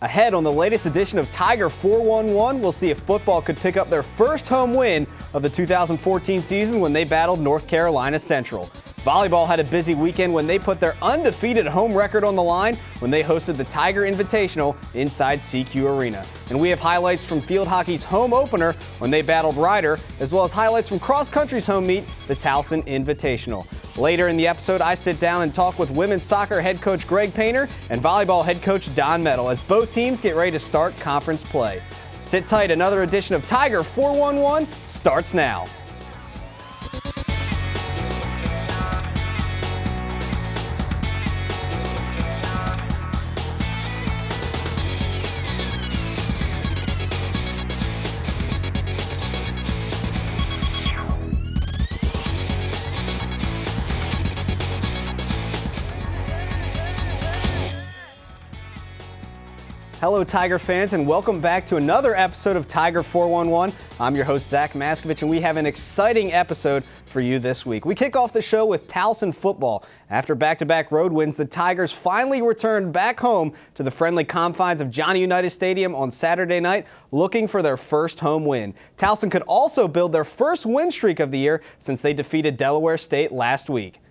Ahead on the latest edition of Tiger 411, we'll see if football could pick up their first home win of the 2014 season when they battled North Carolina Central. Volleyball had a busy weekend when they put their undefeated home record on the line when they hosted the Tiger Invitational inside CQ Arena. And we have highlights from field hockey's home opener when they battled Rider, as well as highlights from cross country's home meet, the Towson Invitational. Later in the episode, I sit down and talk with women's soccer head coach Greg Painter and volleyball head coach Don Metal as both teams get ready to start conference play. Sit tight, another edition of Tiger 411 starts now. Hello, Tiger fans, and welcome back to another episode of Tiger 411. I'm your host, Zach Maskovich, and we have an exciting episode for you this week. We kick off the show with Towson football. After back-to-back road wins, the Tigers finally returned back home to the friendly confines of Johnny Unitas Stadium on Saturday night, looking for their first home win. Towson could also build their first win streak of the year since they defeated Delaware State last week.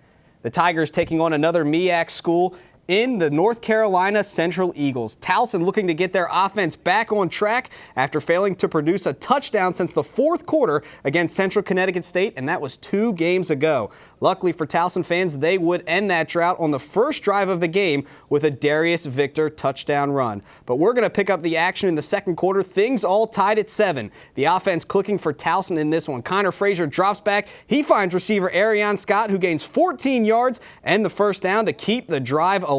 The Tigers taking on another MEAC school in the North Carolina Central Eagles. Towson looking to get their offense back on track after failing to produce a touchdown since the fourth quarter against Central Connecticut State, and that was 2 games ago. Luckily for Towson fans, they would end that drought on the first drive of the game with a Darius Victor touchdown run. But we're going to pick up the action in the second quarter. Things all tied at 7. The offense clicking for Towson in this one. Connor Frazier drops back. He finds receiver Arion Scott, who gains 14 yards and the first down to keep the drive alive.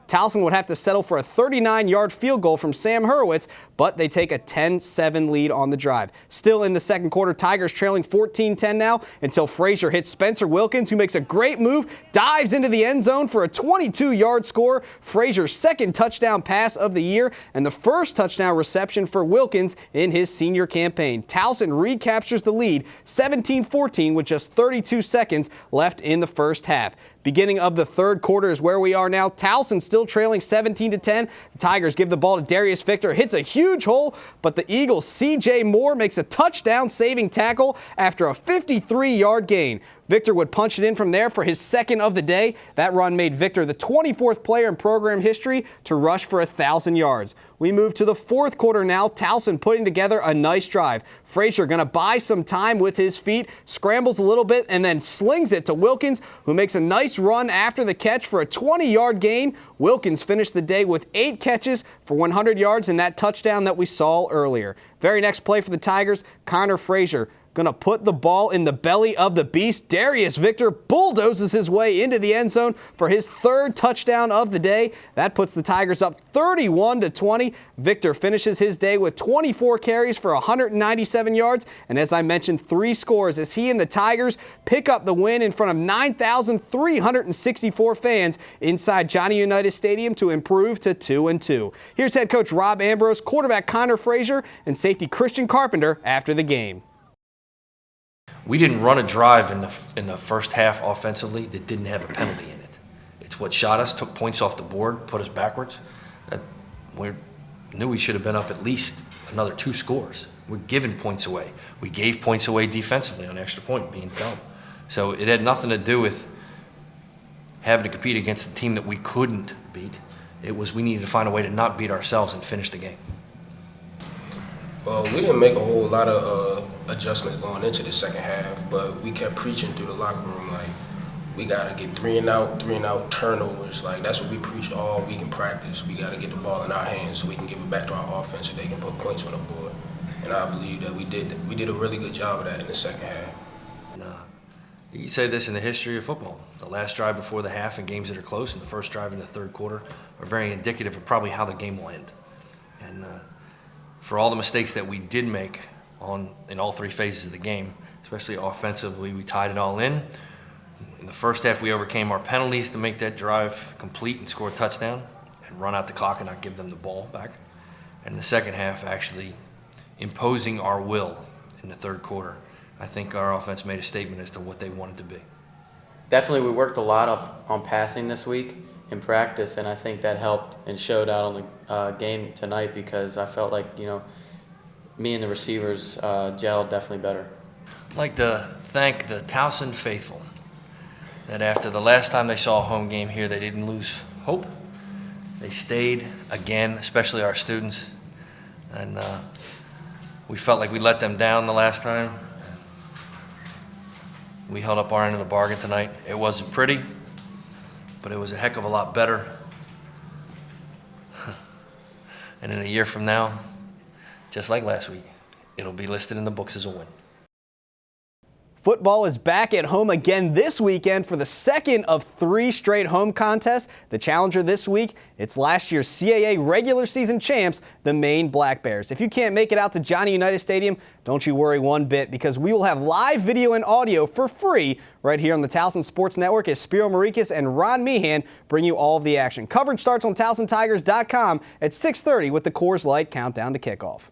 Towson would have to settle for a 39-yard field goal from Sam Hurwitz, but they take a 10-7 lead on the drive. Still in the second quarter, Tigers trailing 14-10 now until Frazier hits Spencer Wilkins, who makes a great move, dives into the end zone for a 22-yard score. Frazier's second touchdown pass of the year and the first touchdown reception for Wilkins in his senior campaign. Towson recaptures the lead 17-14 with just 32 seconds left in the first half. Beginning of the third quarter is where we are now. Towson still trailing 17-10. The Tigers give the ball to Darius Victor, hits a huge hole, but the Eagles' C.J. Moore makes a touchdown-saving tackle after a 53-yard gain. Victor would punch it in from there for his second of the day. That run made Victor the 24th player in program history to rush for 1,000 yards. We move to the fourth quarter now. Towson putting together a nice drive. Frazier going to buy some time with his feet, scrambles a little bit, and then slings it to Wilkins, who makes a nice run after the catch for a 20-yard gain. Wilkins finished the day with 8 catches for 100 yards and that touchdown that we saw earlier. Very next play for the Tigers, Connor Frazier going to put the ball in the belly of the beast. Darius Victor bulldozes his way into the end zone for his third touchdown of the day. That puts the Tigers up 31-20. Victor finishes his day with 24 carries for 197 yards. And as I mentioned, 3 scores as he and the Tigers pick up the win in front of 9,364 fans inside Johnny Unitas Stadium to improve to 2-2. Here's head coach Rob Ambrose, quarterback Connor Frazier, and safety Christian Carpenter after the game. We didn't run a drive in the first half offensively that didn't have a penalty in it. It's what shot us, took points off the board, put us backwards. We knew we should have been up at least another 2 scores. We're giving points away. We gave points away defensively on extra point, being dumb. So it had nothing to do with having to compete against a team that we couldn't beat. It was we needed to find a way to not beat ourselves and finish the game. Well, we didn't make a whole lot of adjustments going into the second half, but we kept preaching through the locker room, like, we got to get 3 and out turnovers. Like, that's what we preach all week in practice. We got to get the ball in our hands so we can give it back to our offense so they can put points on the board. And I believe that we did a really good job of that in the second half. You can say this in the history of football. The last drive before the half in games that are close and the first drive in the third quarter are very indicative of probably how the game will end. And for all the mistakes that we did make in all 3 phases of the game, especially offensively, we tied it all in. In the first half, we overcame our penalties to make that drive complete and score a touchdown and run out the clock and not give them the ball back. And in the second half, actually imposing our will in the third quarter. I think our offense made a statement as to what they wanted to be. definitely we worked a lot on passing this week in practice, and I think that helped and showed out on the game tonight because I felt like, me and the receivers gelled definitely better. I'd like to thank the Towson faithful that after the last time they saw a home game here, they didn't lose hope. They stayed again, especially our students. And we felt like we let them down the last time. We held up our end of the bargain tonight. It wasn't pretty, but it was a heck of a lot better. And in a year from now, just like last week, it'll be listed in the books as a win. Football is back at home again this weekend for the second of 3 straight home contests. The challenger this week, it's last year's CAA regular season champs, the Maine Black Bears. If you can't make it out to Johnny Unitas Stadium, don't you worry one bit, because we will have live video and audio for free right here on the Towson Sports Network as Spiro Marikis and Ron Meehan bring you all of the action. Coverage starts on TowsonTigers.com at 6:30 with the Coors Light countdown to kickoff.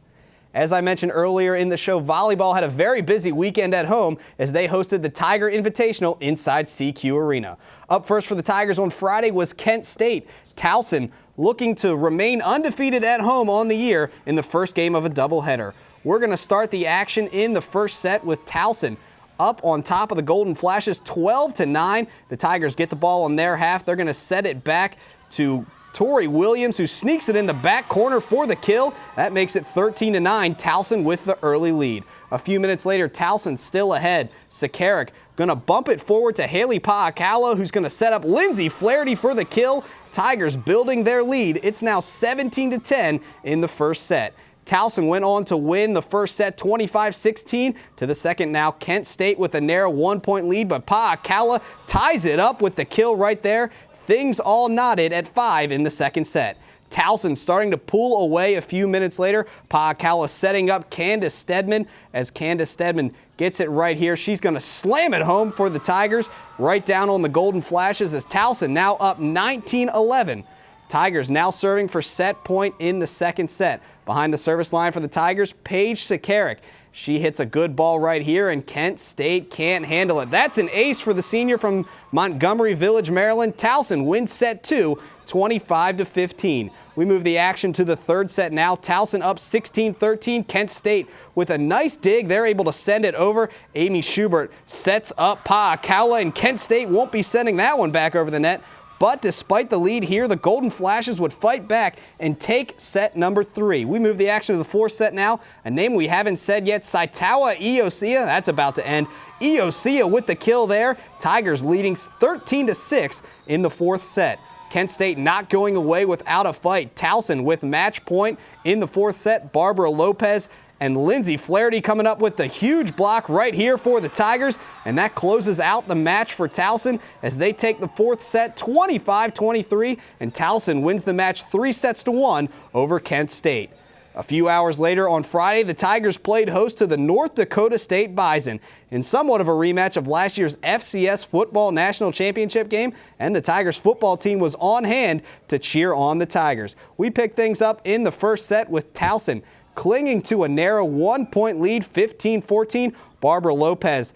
As I mentioned earlier in the show, volleyball had a very busy weekend at home as they hosted the Tiger Invitational inside CQ Arena. Up first for the Tigers on Friday was Kent State. Towson looking to remain undefeated at home on the year in the first game of a doubleheader. We're going to start the action in the first set with Towson up on top of the Golden Flashes 12-9. The Tigers get the ball on their half. They're going to set it back to Tori Williams, who sneaks it in the back corner for the kill. That makes it 13-9, Towson with the early lead. A few minutes later, Towson still ahead. Sakarik going to bump it forward to Haley Paakala, who's going to set up Lindsay Flaherty for the kill. Tigers building their lead. It's now 17-10 in the first set. Towson went on to win the first set 25-16. To the second now, Kent State with a narrow 1-point lead, but Paakala ties it up with the kill right there. Things all knotted at 5 in the second set. Towson starting to pull away a few minutes later. Paakala setting up Candace Stedman as Candace Stedman gets it right here. She's going to slam it home for the Tigers right down on the Golden Flashes as Towson now up 19-11. Tigers now serving for set point in the second set. Behind the service line for the Tigers, Paige Sakarik. She hits a good ball right here, and Kent State can't handle it. That's an ace for the senior from Montgomery Village, Maryland. Towson wins set 2, 25-15. We move the action to the third set now. Towson up 16-13. Kent State with a nice dig. They're able to send it over. Amy Schubert sets up Paakala, and Kent State won't be sending that one back over the net. But despite the lead here, the Golden Flashes would fight back and take set number 3. We move the action to the fourth set now. A name we haven't said yet, Saitawa Iosia. That's about to end. Iosia with the kill there. Tigers leading 13-6 in the fourth set. Kent State not going away without a fight. Towson with match point in the fourth set. Barbara Lopez and Lindsay Flaherty coming up with the huge block right here for the Tigers. And that closes out the match for Towson as they take the fourth set 25-23. And Towson wins the match 3-1 over Kent State. A few hours later on Friday, the Tigers played host to the North Dakota State Bison in somewhat of a rematch of last year's FCS Football National Championship game, and the Tigers football team was on hand to cheer on the Tigers. We picked things up in the first set with Towson clinging to a narrow 1-point lead, 15-14. Barbara Lopez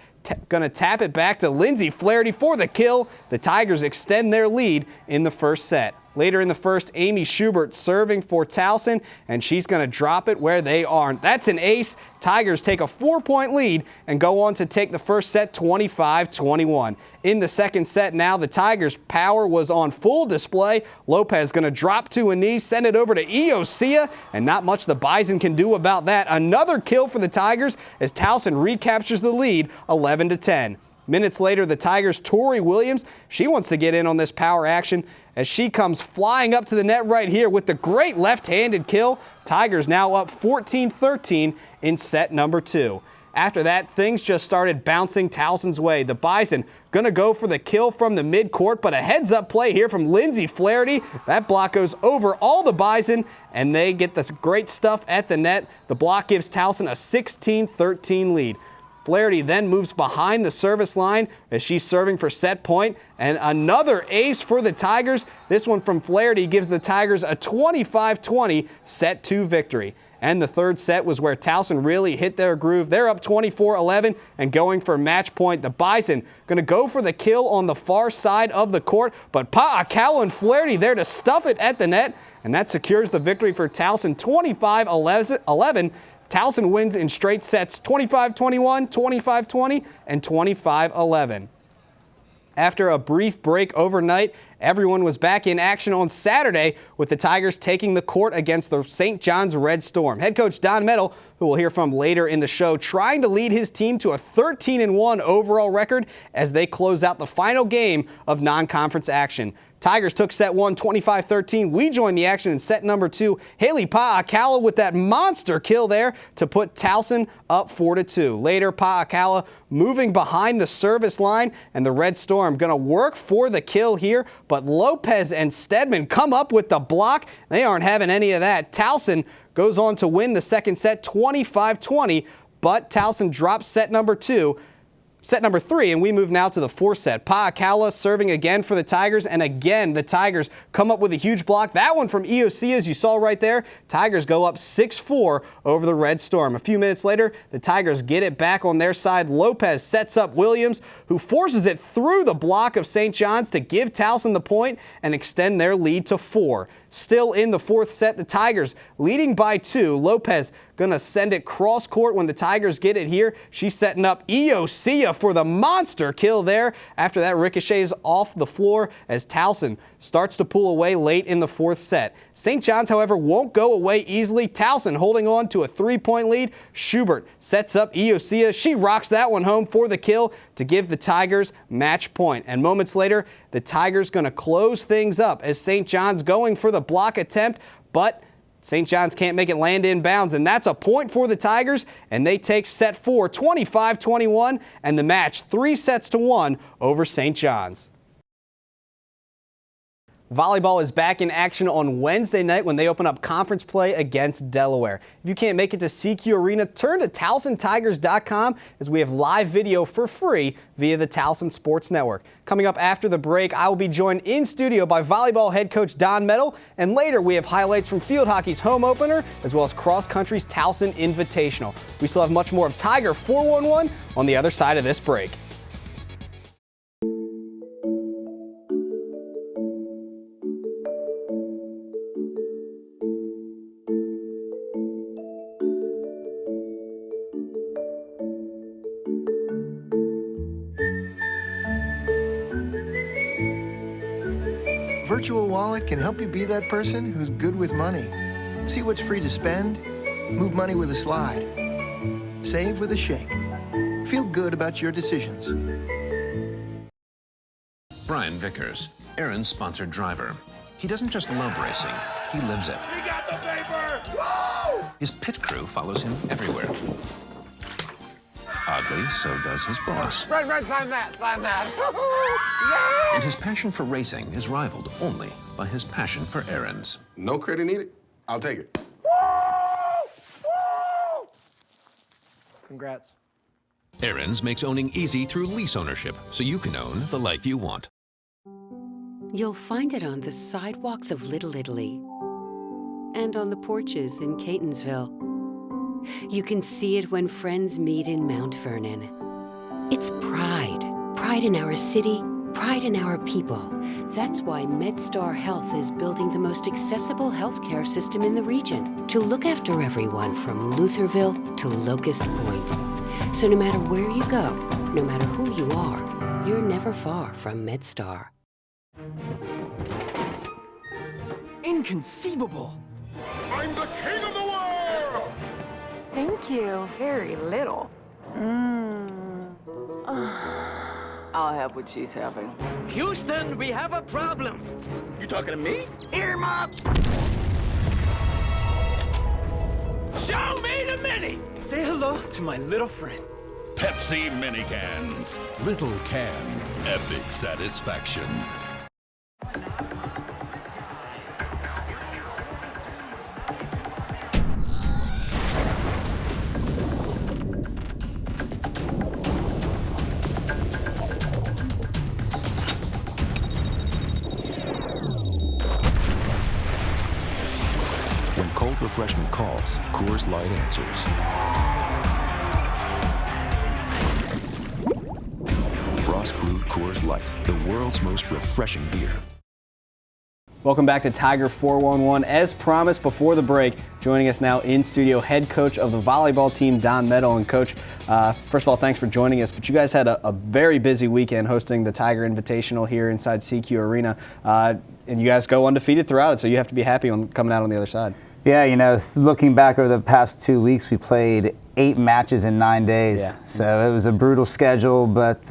going to tap it back to Lindsay Flaherty for the kill. The Tigers extend their lead in the first set. Later in the first, Amy Schubert serving for Towson, and she's going to drop it where they aren't. That's an ace. Tigers take a 4-point lead and go on to take the first set 25-21. In the second set now, the Tigers' power was on full display. Lopez going to drop to a knee, send it over to Iosia, and not much the Bison can do about that. Another kill for the Tigers as Towson recaptures the lead 11-10. Minutes later, the Tigers' Tori Williams, she wants to get in on this power action as she comes flying up to the net right here with the great left-handed kill. Tigers now up 14-13 in set number 2. After that, things just started bouncing Towson's way. The Bison going to go for the kill from the midcourt, but a heads-up play here from Lindsay Flaherty. That block goes over all the Bison, and they get the great stuff at the net. The block gives Towson a 16-13 lead. Flaherty then moves behind the service line as she's serving for set point, and another ace for the Tigers. This one from Flaherty gives the Tigers a 25-20 set 2 victory. And the third set was where Towson really hit their groove. They're up 24-11 and going for match point. The Bison going to go for the kill on the far side of the court, but Pa'akala and Flaherty there to stuff it at the net, and that secures the victory for Towson 25-11. Towson wins in straight sets 25-21, 25-20, and 25-11. After a brief break overnight, everyone was back in action on Saturday with the Tigers taking the court against the St. John's Red Storm. Head coach Don Metal, who we'll hear from later in the show, trying to lead his team to a 13-1 overall record as they close out the final game of non-conference action. Tigers took set 1 25-13. We joined the action in set number 2. Haley Pa'akala with that monster kill there to put Towson up 4-2. Later, Pa'akala moving behind the service line, and the Red Storm going to work for the kill here, but Lopez and Stedman come up with the block. They aren't having any of that. Towson goes on to win the second set 25-20, but Towson drops set number 3, and we move now to the fourth set. Pa'akala serving again for the Tigers, and again the Tigers come up with a huge block. That one from EOC, as you saw right there. Tigers go up 6-4 over the Red Storm. A few minutes later, the Tigers get it back on their side. Lopez sets up Williams, who forces it through the block of St. John's to give Towson the point and extend their lead to 4. Still in the fourth set, the Tigers leading by 2. Lopez going to send it cross court when the Tigers get it here. She's setting up EOC for the monster kill there after that ricochets off the floor as Towson starts to pull away late in the fourth set. St. John's, however, won't go away easily. Towson holding on to a 3-point lead. Schubert sets up EOC. She rocks that one home for the kill to give the Tigers match point. And moments later, the Tigers going to close things up as St. John's going for the block attempt, but St. John's can't make it land in bounds, and that's a point for the Tigers, and they take set 4, 25-21, and the match 3-1 over St. John's. Volleyball is back in action on Wednesday night when they open up conference play against Delaware. If you can't make it to CQ Arena, turn to TowsonTigers.com as we have live video for free via the Towson Sports Network. Coming up after the break, I will be joined in studio by volleyball head coach Don Metal, and later we have highlights from field hockey's home opener as well as cross country's Towson Invitational. We still have much more of Tiger 411 on the other side of this break. Virtual Wallet can help you be that person who's good with money. See what's free to spend, move money with a slide, save with a shake. Feel good about your decisions. Brian Vickers, Aaron's sponsored driver. He doesn't just love racing, he lives it. We got the paper! Woo! His pit crew follows him everywhere. Oddly, so does his boss. Right, sign that. And his passion for racing is rivaled only by his passion for errands. No credit needed. I'll take it. Woo! Congrats. Aaron's makes owning easy through lease ownership, so you can own the life you want. You'll find it on the sidewalks of Little Italy and on the porches in Catonsville. You can see it when friends meet in Mount Vernon. It's pride. Pride in our city, pride in our people. That's why MedStar Health is building the most accessible healthcare system in the region to look after everyone from Lutherville to Locust Point. So no matter where you go, no matter who you are, you're never far from MedStar. Inconceivable! I'm the king of the world! Thank you. Very little. I'll have what she's having. Houston, we have a problem. You talking to me? Earmuffs! Show me the mini! Say hello to my little friend. Pepsi mini cans. Little can. Epic satisfaction. refreshment calls, Coors Light answers. Frost Brewed Coors Light, the world's most refreshing beer. Welcome back to Tiger 411. As promised before the break, joining us now in studio, head coach of the volleyball team, Don Meadow. And Coach, first of all, thanks for joining us. But you guys had a very busy weekend hosting the Tiger Invitational here inside CQ Arena. And you guys go undefeated throughout it, so you have to be happy on coming out on the other side. Yeah, you know, looking back over the past 2 weeks, we played 8 matches in 9 days. Yeah. So it was a brutal schedule, but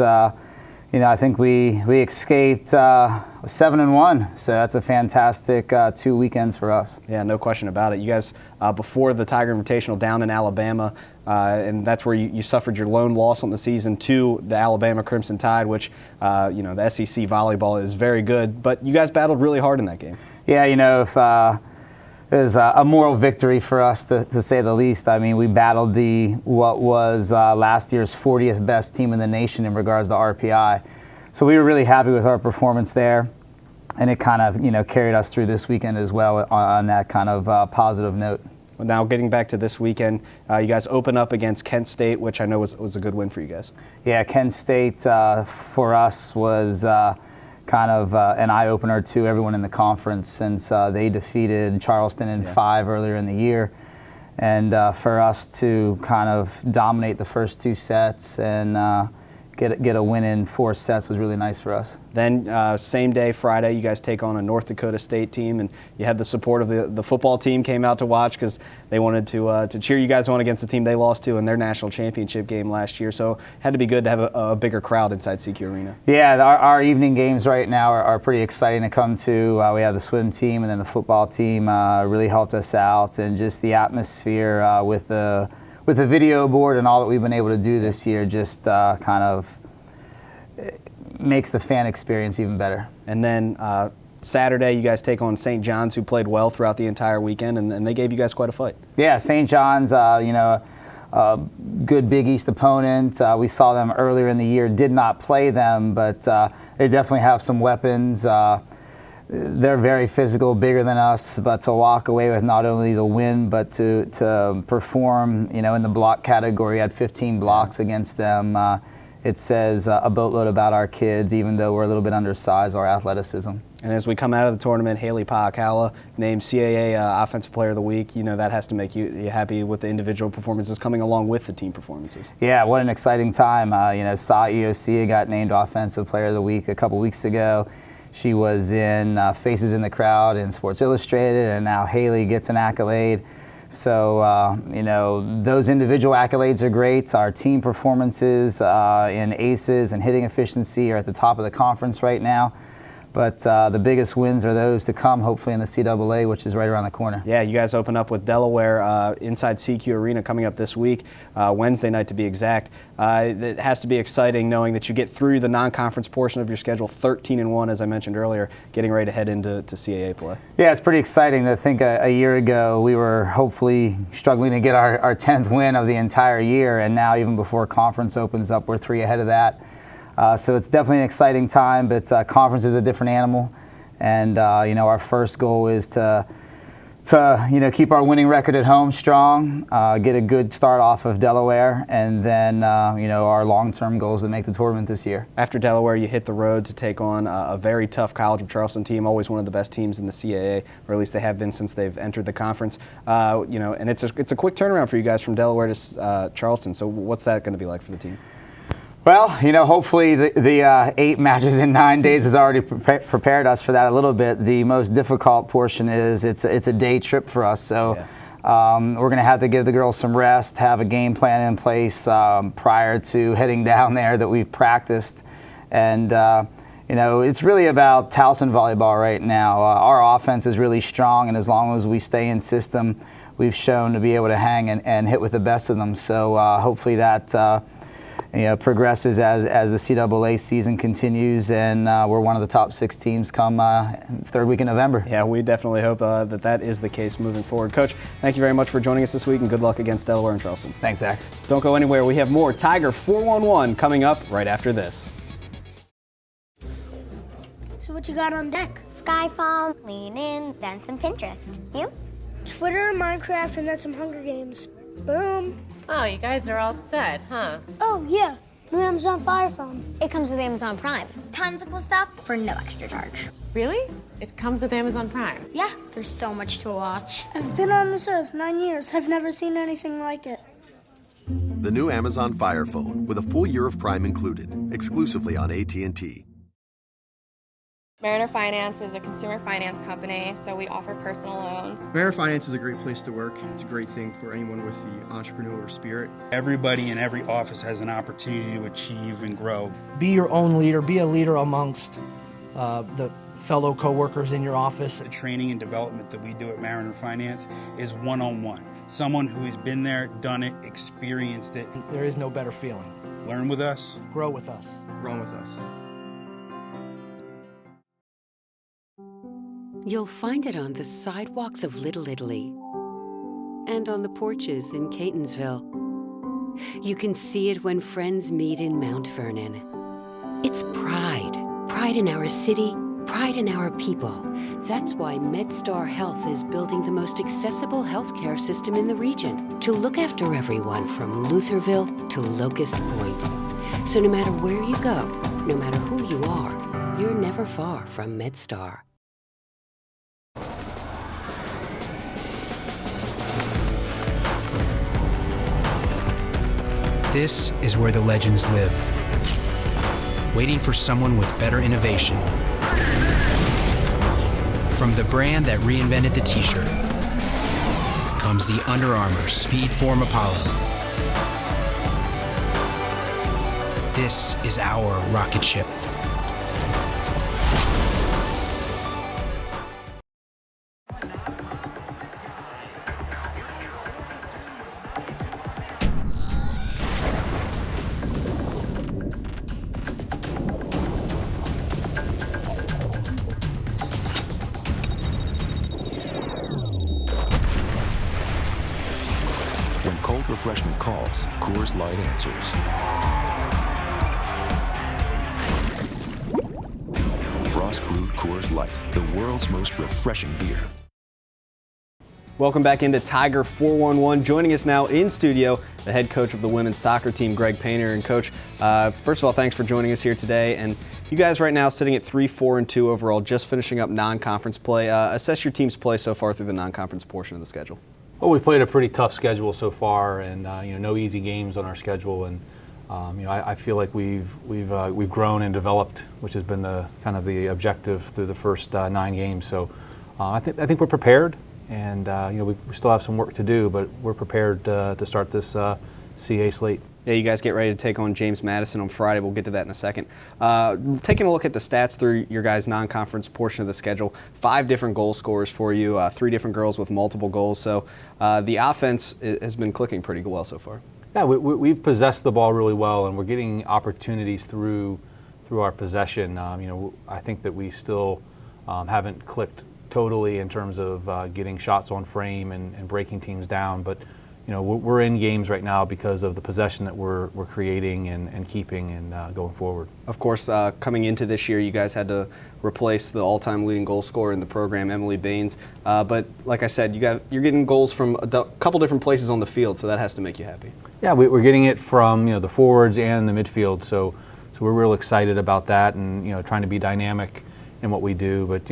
you know, I think we escaped 7-1. So that's a fantastic 2 weekends for us. Yeah, no question about it. You guys, before the Tiger Invitational down in Alabama, and that's where you suffered your lone loss on the season to the Alabama Crimson Tide, which, you know, the SEC volleyball is very good. But you guys battled really hard in that game. Yeah, you know, if it was a moral victory for us, to say the least. I mean, we battled what was last year's 40th best team in the nation in regards to RPI. So we were really happy with our performance there, and it kind of, you know, carried us through this weekend as well on that kind of positive note. Well, now getting back to this weekend, you guys open up against Kent State, which I know was a good win for you guys. Yeah, Kent State for us was kind of an eye-opener to everyone in the conference, since they defeated Charleston in 5 earlier in the year. And for us to kind of dominate the first 2 sets and get a win in 4 sets was really nice for us. Then same day, Friday, you guys take on a North Dakota State team, and you had the support of the football team came out to watch because they wanted to cheer you guys on against the team they lost to in their national championship game last year. So it had to be good to have a bigger crowd inside CQ Arena. Yeah, our evening games right now are pretty exciting to come to. We have the swim team, and then the football team really helped us out, and just the atmosphere with the video board and all that we've been able to do this year just kind of makes the fan experience even better. And then Saturday, you guys take on St. John's, who played well throughout the entire weekend, and they gave you guys quite a fight. Yeah, St. John's, you know, good Big East opponent. We saw them earlier in the year, did not play them, but they definitely have some weapons. They're very physical, bigger than us, but to walk away with not only the win, but to perform, you know, in the block category, had 15 blocks against them. It says a boatload about our kids, even though we're a little bit undersized, our athleticism. And as we come out of the tournament, Haley Paakala named CAA Offensive Player of the Week. You know, that has to make you happy with the individual performances coming along with the team performances. Yeah, what an exciting time. You know, Sa Iosia got named Offensive Player of the Week a couple weeks ago. She was in Faces in the Crowd in Sports Illustrated, and now Haley gets an accolade. So, you know, those individual accolades are great. Our team performances in aces and hitting efficiency are at the top of the conference right now. But the biggest wins are those to come, hopefully, in the CAA, which is right around the corner. Yeah, you guys open up with Delaware inside CQ Arena coming up this week, Wednesday night to be exact. It has to be exciting knowing that you get through the non-conference portion of your schedule, 13-1, as I mentioned earlier, getting ready to head into CAA play. Yeah, it's pretty exciting to think a year ago we were hopefully struggling to get our 10th win of the entire year, and now even before conference opens up, we're 3 ahead of that. So it's definitely an exciting time, but conference is a different animal, and you know, our first goal is to you know, keep our winning record at home strong, get a good start off of Delaware, and then you know, our long-term goal is to make the tournament this year. After Delaware, you hit the road to take on a very tough College of Charleston team, always one of the best teams in the CAA, or at least they have been since they've entered the conference. You know, and it's a quick turnaround for you guys from Delaware to Charleston. So what's that going to be like for the team? Well, you know, hopefully the 8 matches in 9 days has already prepared us for that a little bit. The most difficult portion is it's a day trip for us, so we're going to have to give the girls some rest, have a game plan in place prior to heading down there that we've practiced. And, you know, it's really about Towson volleyball right now. Our offense is really strong, and as long as we stay in system, we've shown to be able to hang and hit with the best of them. So hopefully that you know, progresses as the CAA season continues, and we're one of the top 6 teams come 3rd week in November. Yeah, we definitely hope that is the case moving forward. Coach, thank you very much for joining us this week, and good luck against Delaware and Charleston. Thanks, Zach. Don't go anywhere. We have more Tiger 411 coming up right after this. So what you got on deck? Skyfall, Lean In, then some Pinterest. You? Twitter, Minecraft, and then some Hunger Games. Boom. Oh, you guys are all set, huh? Oh, yeah. New Amazon Fire Phone. It comes with Amazon Prime. Tons of cool stuff for no extra charge. Really? It comes with Amazon Prime? Yeah, there's so much to watch. I've been on this earth 9 years. I've never seen anything like it. The new Amazon Fire Phone with a full year of Prime included, exclusively on AT&T. Mariner Finance is a consumer finance company, so we offer personal loans. Mariner Finance is a great place to work. It's a great thing for anyone with the entrepreneurial spirit. Everybody in every office has an opportunity to achieve and grow. Be your own leader. Be a leader amongst the fellow coworkers in your office. The training and development that we do at Mariner Finance is one-on-one. Someone who has been there, done it, experienced it. There is no better feeling. Learn with us. Grow with us. Run with us. You'll find it on the sidewalks of Little Italy and on the porches in Catonsville. You can see it when friends meet in Mount Vernon. It's pride. Pride in our city, pride in our people. That's why MedStar Health is building the most accessible healthcare system in the region to look after everyone from Lutherville to Locust Point. So no matter where you go, no matter who you are, you're never far from MedStar. This is where the legends live, waiting for someone with better innovation. From the brand that reinvented the t-shirt comes the Under Armour Speedform Apollo. This is our rocket ship. When cold refreshment calls, Coors Light answers. Frost brewed Coors Light, the world's most refreshing beer. Welcome back into Tiger 411. Joining us now in studio, the head coach of the women's soccer team, Greg Painter. And Coach, first of all, thanks for joining us here today. And you guys right now sitting at 3-4-2 overall, just finishing up non-conference play. Assess your team's play so far through the non-conference portion of the schedule. Well, we've played a pretty tough schedule so far, and no easy games on our schedule. And I feel like we've grown and developed, which has been the kind of the objective through the first 9 games. So I think we're prepared, and we still have some work to do, but we're prepared to start this CA slate. Yeah, you guys get ready to take on James Madison on Friday. We'll get to that in a second. Taking a look at the stats through your guys' non-conference portion of the schedule, 5 different goal scorers for you, 3 different girls with multiple goals. So the offense has been clicking pretty well so far. Yeah, we've possessed the ball really well, and we're getting opportunities through our possession. I think that we still haven't clicked totally in terms of getting shots on frame and breaking teams down, but we're in games right now because of the possession that we're creating and keeping and going forward. Of course, coming into this year, you guys had to replace the all-time leading goal scorer in the program, Emily Baines. But like I said, you're getting goals from a couple different places on the field, so that has to make you happy. Yeah, we're getting it from the forwards and the midfield, so we're real excited about that, and trying to be dynamic in what we do. But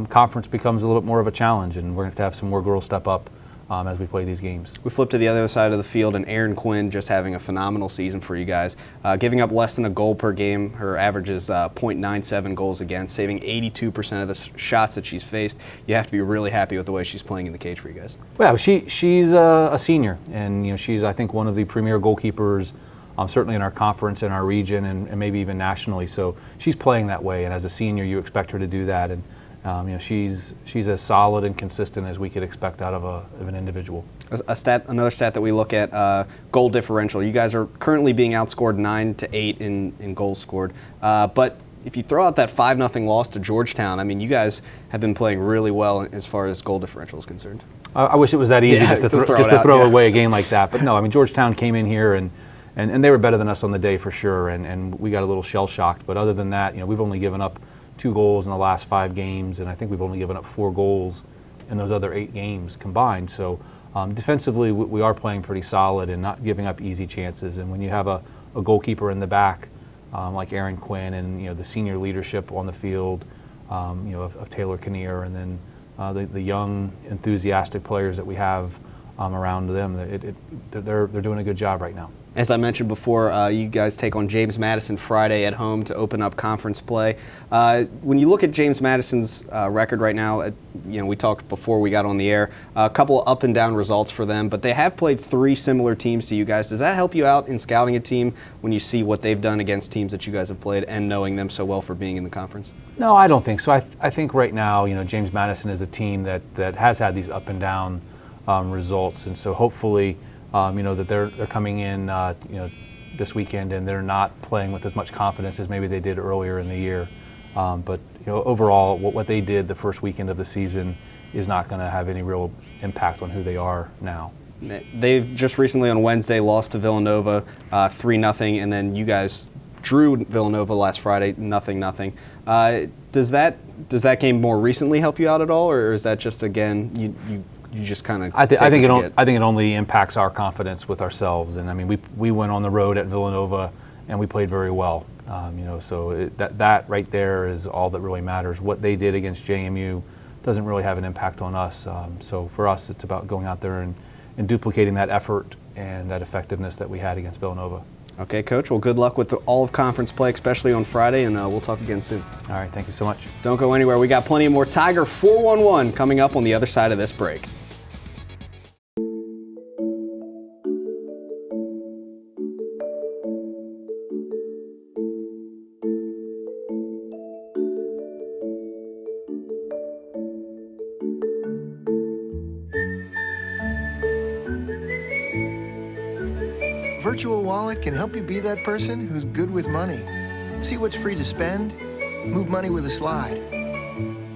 conference becomes a little bit more of a challenge, and we're going to have some more girls step up as we play these games. We flip to the other side of the field, and Erin Quinn just having a phenomenal season for you guys. Giving up less than a goal per game. Her average is 0.97 goals against, saving 82% of the shots that she's faced. You have to be really happy with the way she's playing in the cage for you guys. Well, she's a senior, and she's, I think, one of the premier goalkeepers, certainly in our conference, in our region, and maybe even nationally. So she's playing that way, and as a senior, you expect her to do that. And she's as solid and consistent as we could expect out of an individual. Another stat that we look at, goal differential. You guys are currently being outscored 9-8 in goals scored. But if you throw out that 5-0 loss to Georgetown, I mean, you guys have been playing really well as far as goal differential is concerned. I wish it was that easy just to throw away a game like that. But no, I mean, Georgetown came in here and they were better than us on the day for sure, and we got a little shell-shocked. But other than that, we've only given up 2 goals in the last 5 games, and I think we've only given up 4 goals in those other 8 games combined. So defensively, we are playing pretty solid and not giving up easy chances. And when you have a goalkeeper in the back like Aaron Quinn, and the senior leadership on the field, of Taylor Kinnear, and then the young, enthusiastic players that we have around them, they're doing a good job right now. As I mentioned before, you guys take on James Madison Friday at home to open up conference play. When you look at James Madison's record right now, we talked before we got on the air, a couple of up and down results for them, but they have played 3 similar teams to you guys. Does that help you out in scouting a team when you see what they've done against teams that you guys have played and knowing them so well for being in the conference? No, I don't think so. I think right now, James Madison is a team that has had these up and down results, and so hopefully that they're coming in this weekend and they're not playing with as much confidence as maybe they did earlier in the year. But overall, what they did the first weekend of the season is not going to have any real impact on who they are now. They've just recently on Wednesday lost to Villanova 3-0, and then you guys drew Villanova last Friday 0-0. Does that game more recently help you out at all, or is that just again you just kind of? I think it only impacts our confidence with ourselves. And I mean, we went on the road at Villanova and we played very well. So that right there is all that really matters. What they did against JMU doesn't really have an impact on us. So for us, it's about going out there and duplicating that effort and that effectiveness that we had against Villanova. Okay, Coach. Well, good luck with all of conference play, especially on Friday, and we'll talk again soon. All right. Thank you so much. Don't go anywhere. We got plenty more Tiger 411 coming up on the other side of this break. Virtual Wallet can help you be that person who's good with money. See what's free to spend, move money with a slide,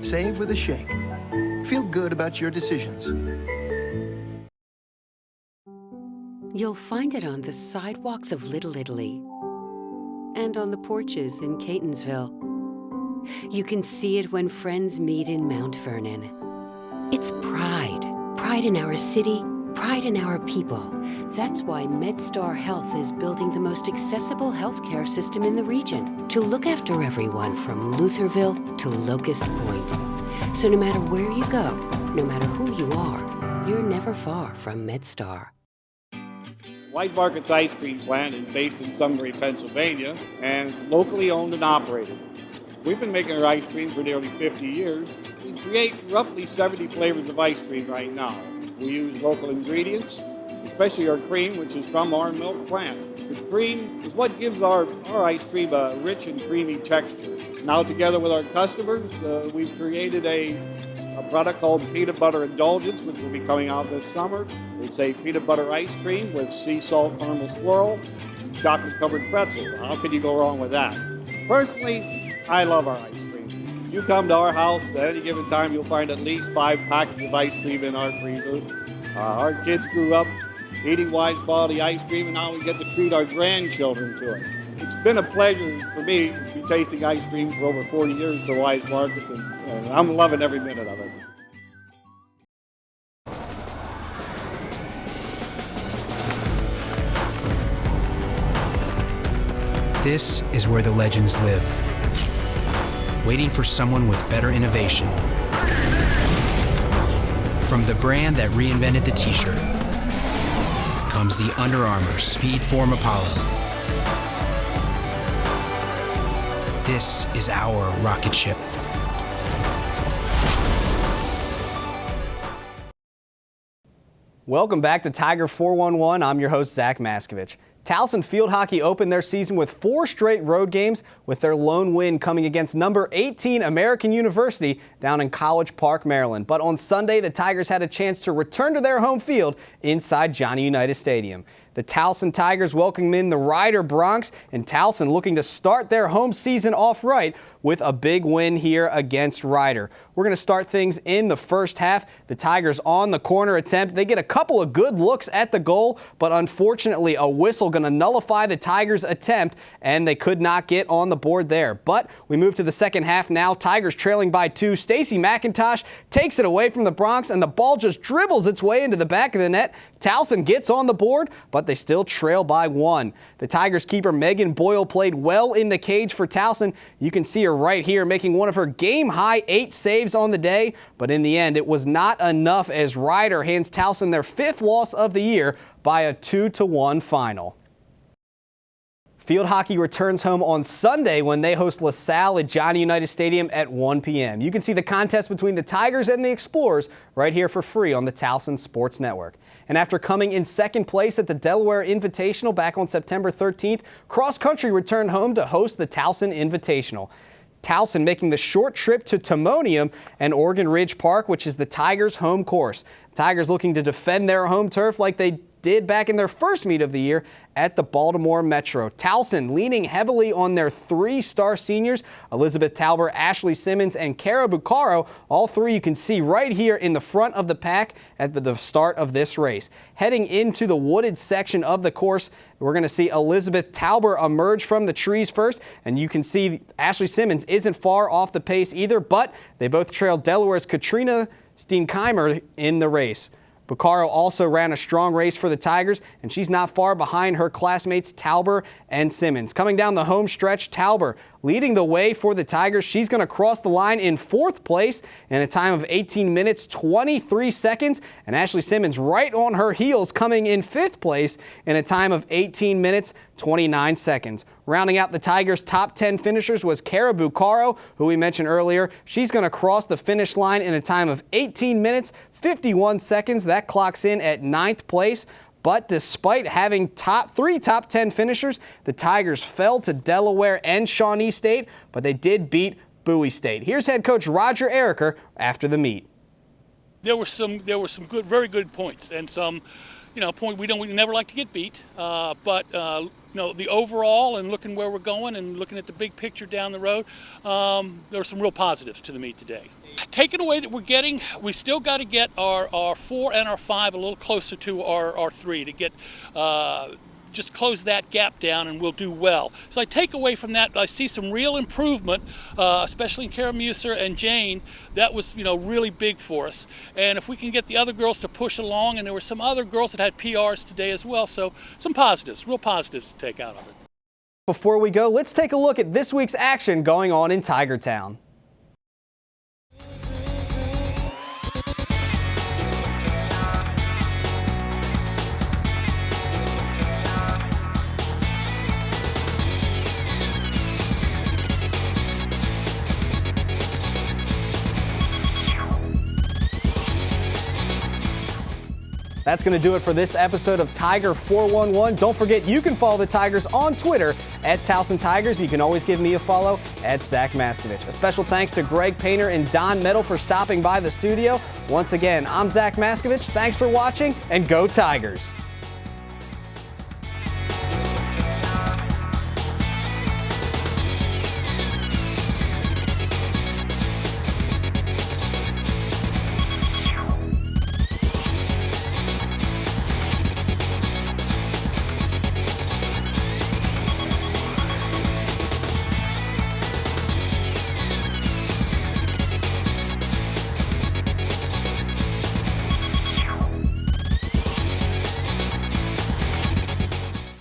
save with a shake. Feel good about your decisions. You'll find it on the sidewalks of Little Italy and on the porches in Catonsville. You can see it when friends meet in Mount Vernon. It's pride. Pride in our city, pride in our people. That's why MedStar Health is building the most accessible healthcare system in the region to look after everyone from Lutherville to Locust Point. So no matter where you go, no matter who you are, you're never far from MedStar. Wise Markets Ice Cream Plant is based in Sunbury, Pennsylvania, and it's locally owned and operated. We've been making our ice cream for nearly 50 years. We create roughly 70 flavors of ice cream right now. We use local ingredients, especially our cream, which is from our milk plant. The cream is what gives our ice cream a rich and creamy texture. Now, together with our customers, we've created a product called Peanut Butter Indulgence, which will be coming out this summer. It's a peanut butter ice cream with sea salt caramel swirl, chocolate-covered pretzel. How could you go wrong with that? Personally, I love our ice cream. You come to our house at any given time, you'll find at least 5 packages of ice cream in our freezer. Our kids grew up eating Wise quality ice cream, and now we get to treat our grandchildren to it. It's been a pleasure for me to be tasting ice cream for over 40 years at Wise Markets, and I'm loving every minute of it. This is where the legends live, waiting for someone with better innovation. From the brand that reinvented the t-shirt comes the Under Armour Speedform Apollo. This is our rocket ship. Welcome back to Tiger 411. I'm your host, Zach Maskovich. Towson Field Hockey opened their season with 4 straight road games, with their lone win coming against number 18 American University down in College Park, Maryland. But on Sunday, the Tigers had a chance to return to their home field inside Johnny Unitas Stadium. The Towson Tigers welcome in the Rider Broncs, and Towson looking to start their home season off right with a big win here against Rider. We're going to start things in the first half. The Tigers on the corner attempt. They get a couple of good looks at the goal, but unfortunately a whistle going to nullify the Tigers' attempt, and they could not get on the board there. But we move to the second half now. Tigers trailing by 2. Stacey McIntosh takes it away from the Bronx, and the ball just dribbles its way into the back of the net. Towson gets on the board, but they still trail by 1. The Tigers keeper Megan Boyle played well in the cage for Towson. You can see her right here making one of her game-high 8 saves on the day, but in the end it was not enough as Rider hands Towson their 5th loss of the year by a 2-1 final. Field hockey returns home on Sunday when they host LaSalle at Johnny Unitas Stadium at 1 p.m. You can see the contest between the Tigers and the Explorers right here for free on the Towson Sports Network. And after coming in second place at the Delaware Invitational back on September 13th, Cross Country returned home to host the Towson Invitational. Towson making the short trip to Timonium and Oregon Ridge Park, which is the Tigers' home course. Tigers looking to defend their home turf like they did back in their first meet of the year at the Baltimore Metro. Towson leaning heavily on their 3-star seniors, Elizabeth Tauber, Ashley Simmons, and Kara Bucaro. All 3 you can see right here in the front of the pack at the start of this race. Heading into the wooded section of the course, we're going to see Elizabeth Tauber emerge from the trees first, and you can see Ashley Simmons isn't far off the pace either, but they both trailed Delaware's Katrina Steenkeimer in the race. Bucaro also ran a strong race for the Tigers, and she's not far behind her classmates Tauber and Simmons. Coming down the home stretch, Tauber leading the way for the Tigers. She's going to cross the line in 4th place in a time of 18 minutes, 23 seconds. And Ashley Simmons right on her heels coming in 5th place in a time of 18 minutes, 29 seconds. Rounding out the Tigers' top 10 finishers was Kara Bucaro, who we mentioned earlier. She's going to cross the finish line in a time of 18 minutes, 51 seconds. That clocks in at 9th place. But despite having 3 top 10 finishers, the Tigers fell to Delaware and Shawnee State, but they did beat Bowie State. Here's head coach Roger Ericker after the meet. There were some good, very good points, and some, point we never like to get beat, but the overall and looking where we're going and looking at the big picture down the road, there were some real positives to the meet today. Taking away that we still got to get our 4 and our 5 a little closer to our 3 to get just close that gap down, and we'll do well. So I take away from that, I see some real improvement, especially in Kara Muser and Jane. That was really big for us. And if we can get the other girls to push along, and there were some other girls that had PRs today as well, so some positives, real positives to take out of it. Before we go, let's take a look at this week's action going on in Tigertown. That's going to do it for this episode of Tiger 411. Don't forget, you can follow the Tigers on Twitter at Towson Tigers. You can always give me a follow at Zach Maskovich. A special thanks to Greg Painter and Don Meadow for stopping by the studio. Once again, I'm Zach Maskovich. Thanks for watching, and go Tigers.